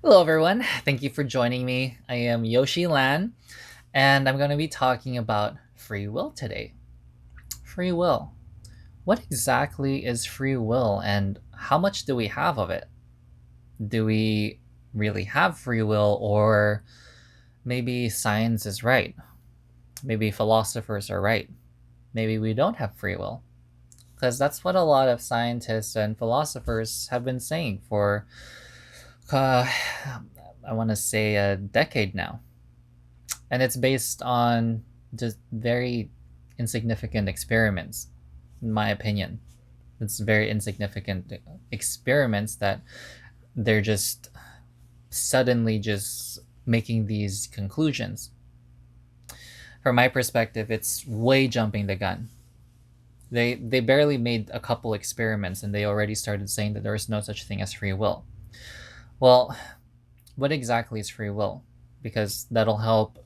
Hello, everyone. Thank you for joining me. I am Yoshi Lan, and I'm going to be talking about free will today. Free will. What exactly is free will, and how much do we have of it? Do we really have free will, or maybe science is right? Maybe philosophers are right. Maybe we don't have free will. Because that's what a lot of scientists and philosophers have been saying for, uh, I want to say, a decade now. And it's based on just very insignificant experiments, in my opinion. It's very insignificant experiments that they're just suddenly just making these conclusions. From my perspective, it's way jumping the gun. They barely made a couple experiments and they already started saying that there is no such thing as free will. Well, what exactly is free will? Because that'll help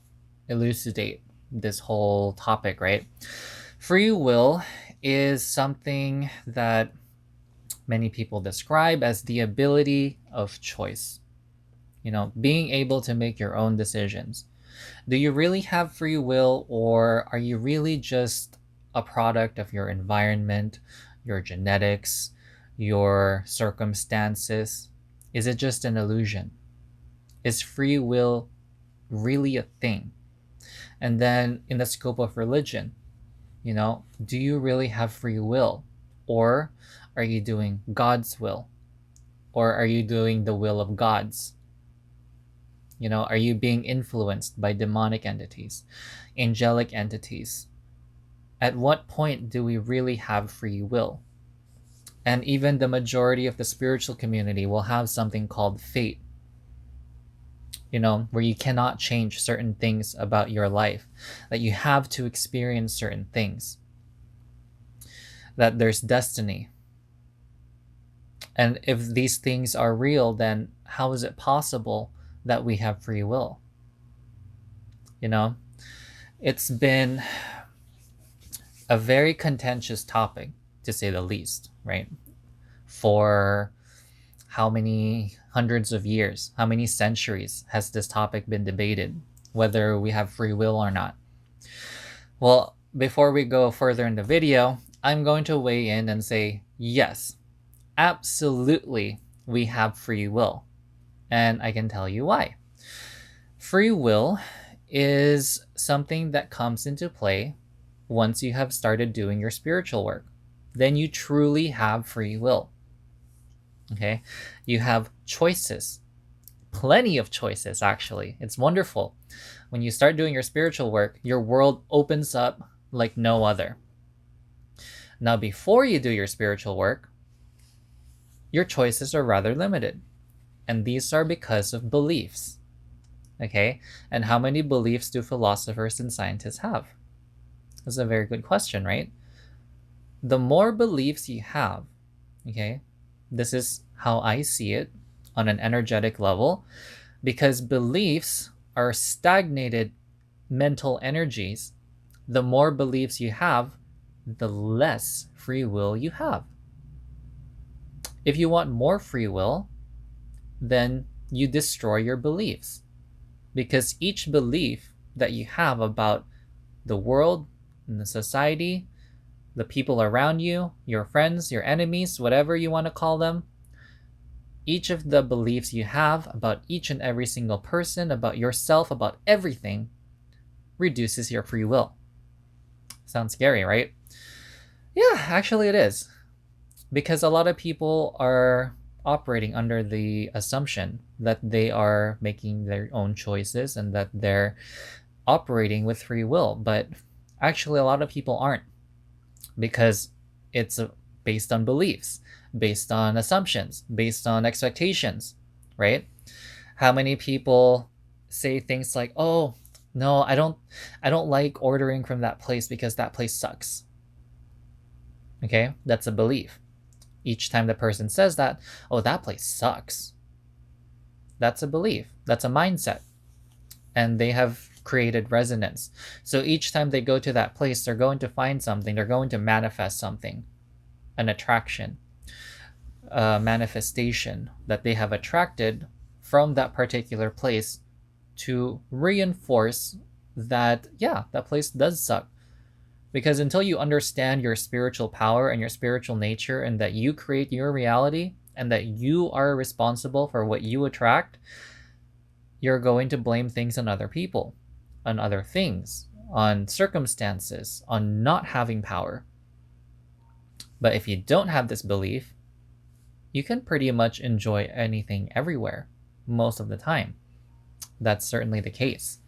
elucidate this whole topic, right? Free will is something that many people describe as the ability of choice. Being able to make your own decisions. Do you really have free will, or are you really just a product of your environment, your genetics, your circumstances? Is it just an illusion? Is free will really a thing? And then in the scope of religion, do you really have free will? Or are you doing God's will? Or are you doing the will of gods? Are you being influenced by demonic entities, angelic entities? At what point do we really have free will? And even the majority of the spiritual community will have something called fate, where you cannot change certain things about your life, that you have to experience certain things, that there's destiny. And if these things are real, then how is it possible that we have free will? You know, it's been a very contentious topic, to say the least, right? For how many hundreds of years, how many centuries has this topic been debated, whether we have free will or not? Well, before we go further in the video, I'm going to weigh in and say, yes, absolutely, we have free will. And I can tell you why. Free will is something that comes into play once you have started doing your spiritual work. Then you truly have free will. Okay? You have choices. Plenty of choices, actually. It's wonderful. When you start doing your spiritual work, your world opens up like no other. Now, before you do your spiritual work, your choices are rather limited. And these are because of beliefs. Okay? And how many beliefs do philosophers and scientists have? That's a very good question, right? The more beliefs you have, okay, this is how I see it on an energetic level, because beliefs are stagnated mental energies. The more beliefs you have, the less free will you have. If you want more free will, then you destroy your beliefs, because each belief that you have about the world and the society, the people around you, your friends, your enemies, whatever you want to call them, each of the beliefs you have about each and every single person, about yourself, about everything, reduces your free will. Sounds scary, right? Yeah, actually it is. Because a lot of people are operating under the assumption that they are making their own choices and that they're operating with free will. But actually, a lot of people aren't, because it's based on beliefs, based on assumptions, based on expectations, right? How many people say things like, "Oh, no, I don't like ordering from that place because that place sucks." Okay? That's a belief. Each time the person says that, "Oh, that place sucks." That's a belief. That's a mindset. And they have created resonance. So each time they go to that place, they're going to find something. They're going to manifest something, an attraction, a manifestation that they have attracted from that particular place to reinforce that, yeah, that place does suck. Because until you understand your spiritual power and your spiritual nature, and that you create your reality and that you are responsible for what you attract, you're going to blame things on other people, on other things, on circumstances, on not having power. But if you don't have this belief, you can pretty much enjoy anything everywhere most of the time. That's certainly the case.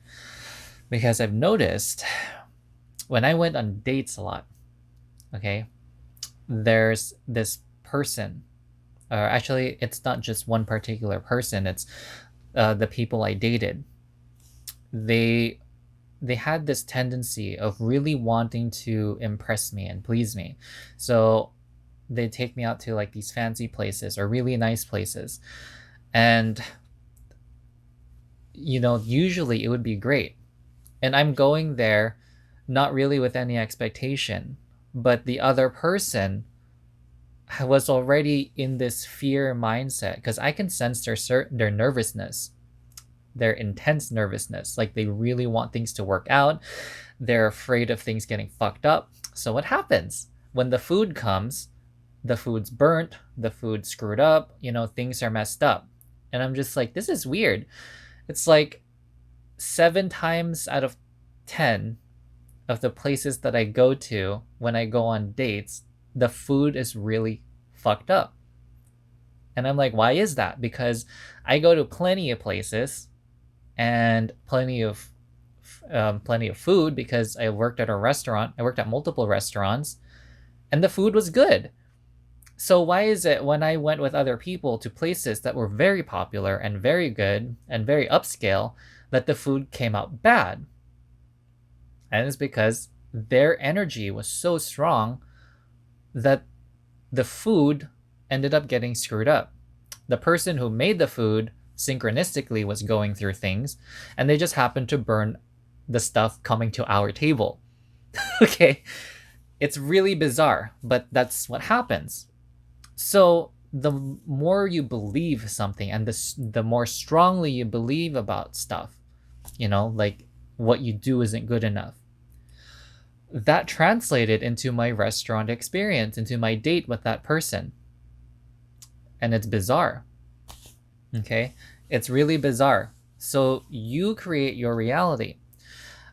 Because I've noticed when I went on dates a lot, okay, there's this person, or actually, it's not just one particular person, it's the people I dated. They had this tendency of really wanting to impress me and please me. So they take me out to like these fancy places or really nice places. And usually it would be great. And I'm going there not really with any expectation, but the other person was already in this fear mindset, because I can sense their nervousness, their intense nervousness. Like they really want things to work out. They're afraid of things getting fucked up. So what happens? When the food comes, the food's burnt, the food's screwed up, things are messed up. And I'm just like, this is weird. It's like 7 times out of 10 of the places that I go to when I go on dates, the food is really fucked up. And I'm like, why is that? Because I go to plenty of places and plenty of food, because I worked at a restaurant. I worked at multiple restaurants, and the food was good. So why is it when I went with other people to places that were very popular and very good and very upscale, that the food came out bad? And it's because their energy was so strong that the food ended up getting screwed up. The person who made the food synchronistically was going through things, and they just happened to burn the stuff coming to our table. Okay, it's really bizarre, but that's what happens. So the more you believe something, and the more strongly you believe about stuff, like what you do isn't good enough, that translated into my restaurant experience, into my date with that person. And it's bizarre. Okay? It's really bizarre. So you create your reality.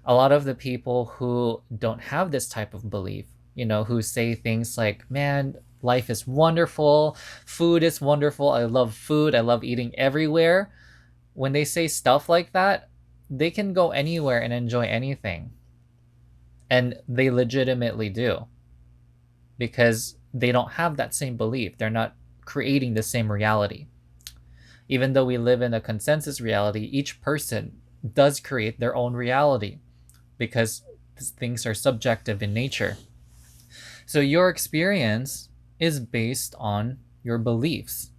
A lot of the people who don't have this type of belief, who say things like, man, life is wonderful, food is wonderful, I love food, I love eating everywhere. When they say stuff like that, they can go anywhere and enjoy anything. And they legitimately do. Because they don't have that same belief. They're not creating the same reality. Even though we live in a consensus reality, each person does create their own reality, because things are subjective in nature. So your experience is based on your beliefs.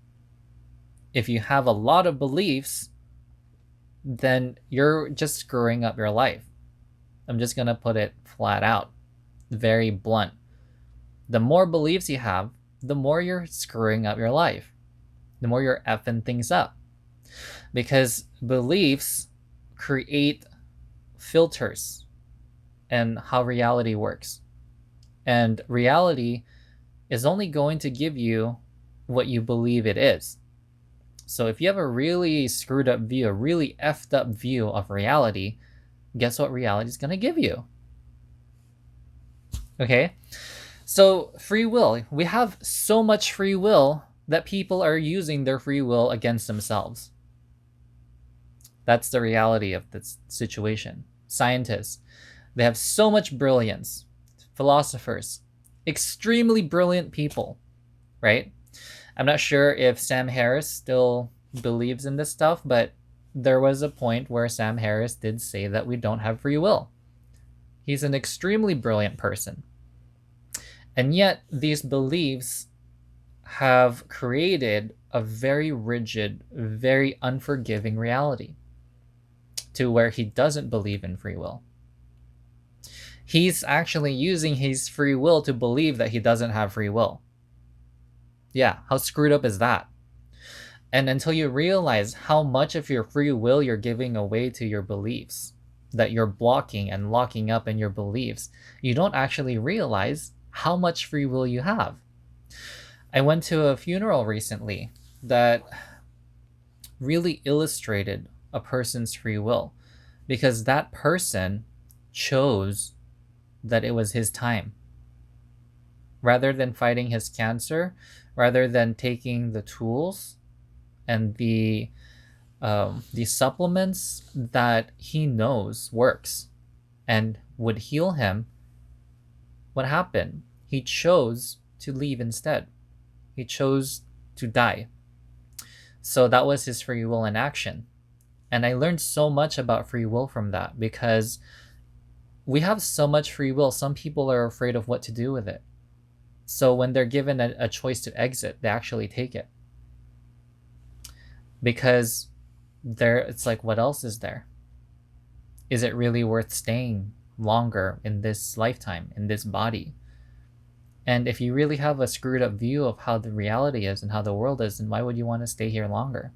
If you have a lot of beliefs, then you're just screwing up your life. I'm just going to put it flat out, very blunt. The more beliefs you have, the more you're screwing up your life, the more you're effing things up. Because beliefs create filters and how reality works. And reality is only going to give you what you believe it is. So if you have a really screwed up view, a really effed up view of reality, guess what reality is going to give you? Okay? So free will. We have so much free will that people are using their free will against themselves. That's the reality of this situation. Scientists, they have so much brilliance. Philosophers, extremely brilliant people, right? I'm not sure if Sam Harris still believes in this stuff, but there was a point where Sam Harris did say that we don't have free will. He's an extremely brilliant person. And yet, these beliefs have created a very rigid, very unforgiving reality to where he doesn't believe in free will. He's actually using his free will to believe that he doesn't have free will. Yeah, how screwed up is that? And until you realize how much of your free will you're giving away to your beliefs, that you're blocking and locking up in your beliefs, you don't actually realize how much free will you have. I went to a funeral recently that really illustrated a person's free will, because that person chose that it was his time. Rather than fighting his cancer, rather than taking the tools and the supplements that he knows works and would heal him, what happened? He chose to leave instead. He chose to die. So that was his free will in action. And I learned so much about free will from that, because we have so much free will. Some people are afraid of what to do with it. So when they're given a choice to exit, they actually take it. Because it's like, what else is there? Is it really worth staying longer in this lifetime, in this body? And if you really have a screwed up view of how the reality is and how the world is, then why would you want to stay here longer?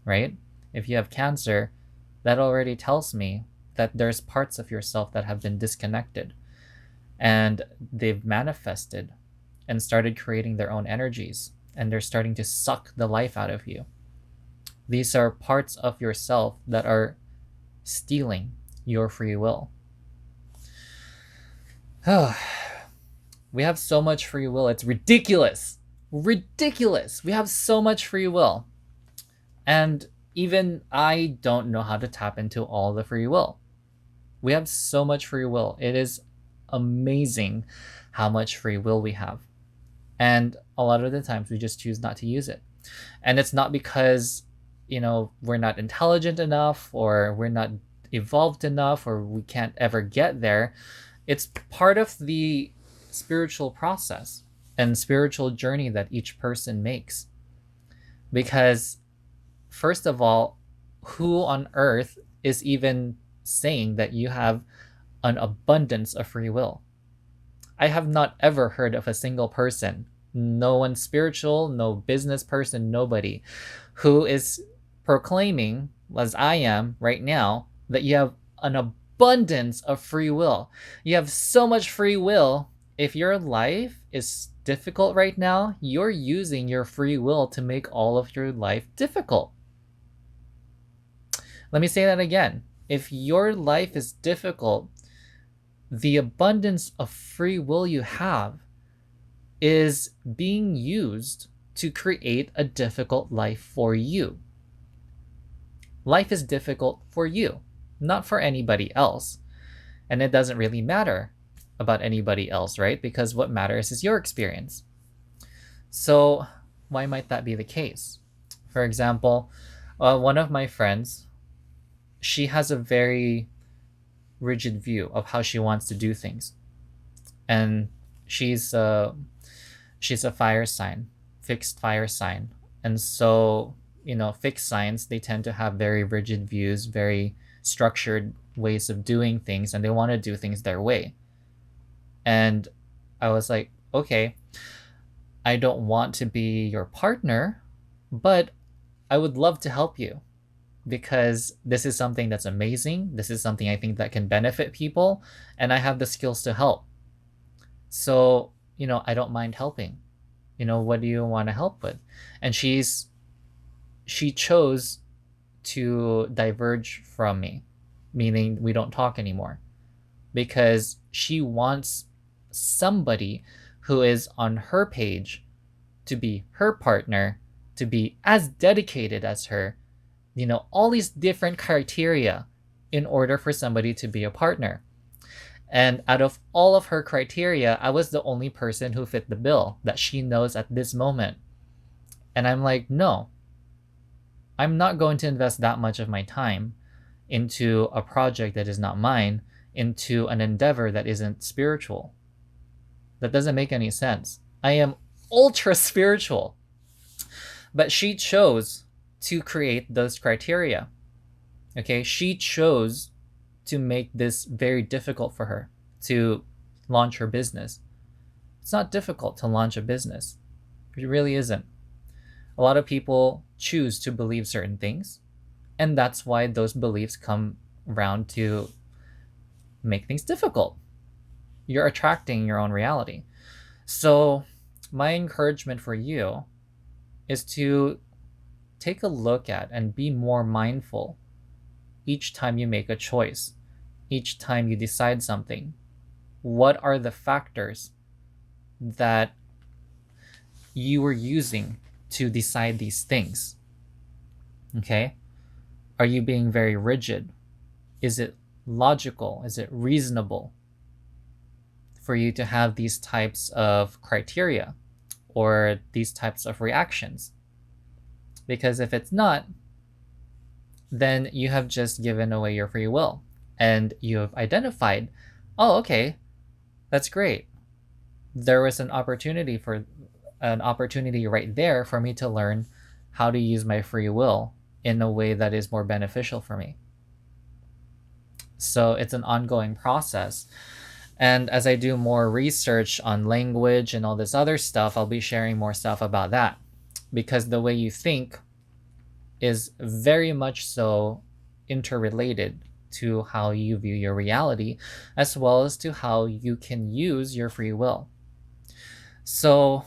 Right? If you have cancer, that already tells me that there's parts of yourself that have been disconnected, and they've manifested and started creating their own energies, and they're starting to suck the life out of you. These are parts of yourself that are stealing your free will. We have so much free will. It's ridiculous. Ridiculous. We have so much free will. And even I don't know how to tap into all the free will. We have so much free will. It is amazing how much free will we have. And a lot of the times we just choose not to use it. And it's not because, we're not intelligent enough, or we're not evolved enough, or we can't ever get there. It's part of the spiritual process and spiritual journey that each person makes. Because first of all, who on earth is even saying that you have an abundance of free will? I have not ever heard of a single person, no one spiritual, no business person, nobody, who is proclaiming, as I am right now, that you have an abundance of free will. You have so much free will. If your life is difficult right now, you're using your free will to make all of your life difficult. Let me say that again. If your life is difficult, the abundance of free will you have is being used to create a difficult life for you. Life is difficult for you, not for anybody else. And it doesn't really matter about anybody else, right? Because what matters is your experience. So why might that be the case? For example, one of my friends, she has a very rigid view of how she wants to do things. And she's a fire sign, fixed fire sign. And so, fixed signs, they tend to have very rigid views, very structured ways of doing things, and they want to do things their way. And I was like, okay, I don't want to be your partner, but I would love to help you, because this is something that's amazing. This is something I think that can benefit people, and I have the skills to help. So, I don't mind helping. What do you want to help with? And she chose to diverge from me, meaning we don't talk anymore, because she wants somebody who is on her page to be her partner, to be as dedicated as her, all these different criteria in order for somebody to be a partner. And out of all of her criteria, I was the only person who fit the bill that she knows at this moment. And I'm like, no, I'm not going to invest that much of my time into a project that is not mine, into an endeavor that isn't spiritual. That doesn't make any sense. I am ultra spiritual. But she chose to create those criteria. Okay, she chose to make this very difficult for her to launch her business. It's not difficult to launch a business. It really isn't. A lot of people choose to believe certain things. And that's why those beliefs come around to make things difficult. You're attracting your own reality. So, my encouragement for you is to take a look at and be more mindful each time you make a choice, each time you decide something. What are the factors that you were using to decide these things? Okay? Are you being very rigid? Is it logical? Is it reasonable for you to have these types of criteria or these types of reactions? Because if it's not, then you have just given away your free will and you have identified, oh, okay, that's great. There was an opportunity right there for me to learn how to use my free will in a way that is more beneficial for me. So it's an ongoing process. And as I do more research on language and all this other stuff, I'll be sharing more stuff about that. Because the way you think is very much so interrelated to how you view your reality, as well as to how you can use your free will. So,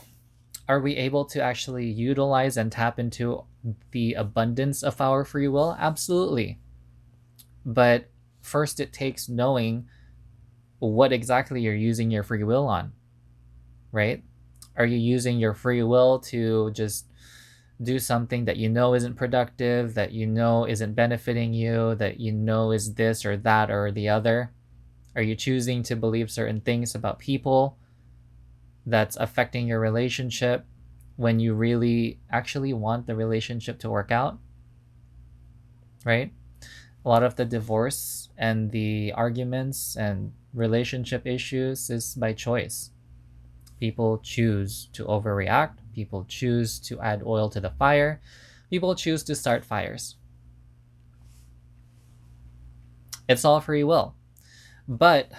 are we able to actually utilize and tap into the abundance of our free will? Absolutely. But first, it takes knowing what exactly you're using your free will on, right? Are you using your free will to just do something that you know isn't productive, that you know isn't benefiting you, that you know is this or that or the other? Are you choosing to believe certain things about people that's affecting your relationship when you really actually want the relationship to work out? Right? A lot of the divorce and the arguments and relationship issues is by choice. People choose to overreact. People choose to add oil to the fire. People choose to start fires. It's all free will. But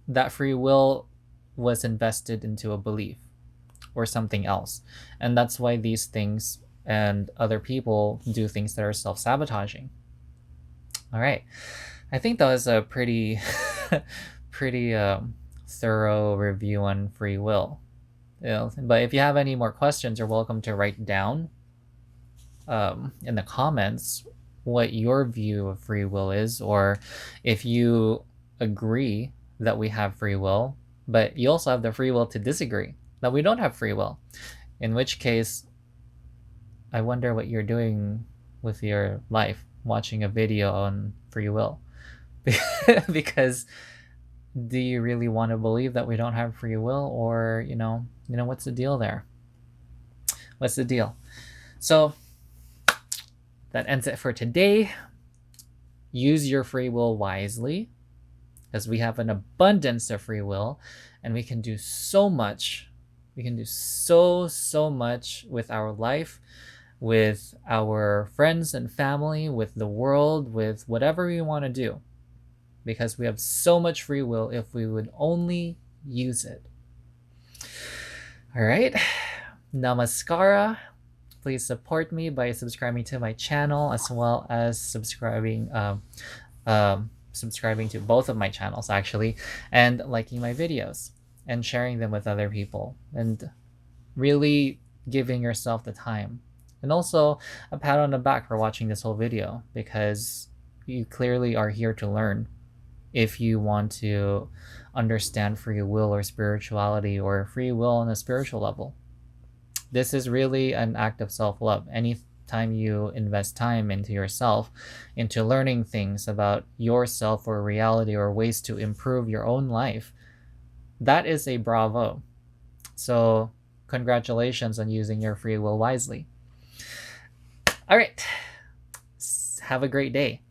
that free will was invested into a belief or something else. And that's why these things and other people do things that are self-sabotaging. All right. I think that was a pretty thorough review on free will. But if you have any more questions, you're welcome to write down in the comments what your view of free will is, or if you agree that we have free will, but you also have the free will to disagree that we don't have free will. In which case, I wonder what you're doing with your life watching a video on free will. Because do you really want to believe that we don't have free will, or what's the deal there? What's the deal? So that ends it for today. Use your free will wisely, because we have an abundance of free will and we can do so much. We can do so much with our life, with our friends and family, with the world, with whatever we want to do, because we have so much free will if we would only use it. All right. Namaskara. Please support me by subscribing to my channel, as well as subscribing to both of my channels, actually, and liking my videos and sharing them with other people, and really giving yourself the time. And also a pat on the back for watching this whole video, because you clearly are here to learn. If you want to understand free will or spirituality, or free will on a spiritual level, this is really an act of self-love. Anytime you invest time into yourself, into learning things about yourself or reality or ways to improve your own life, that is a bravo. So congratulations on using your free will wisely. All right. Have a great day.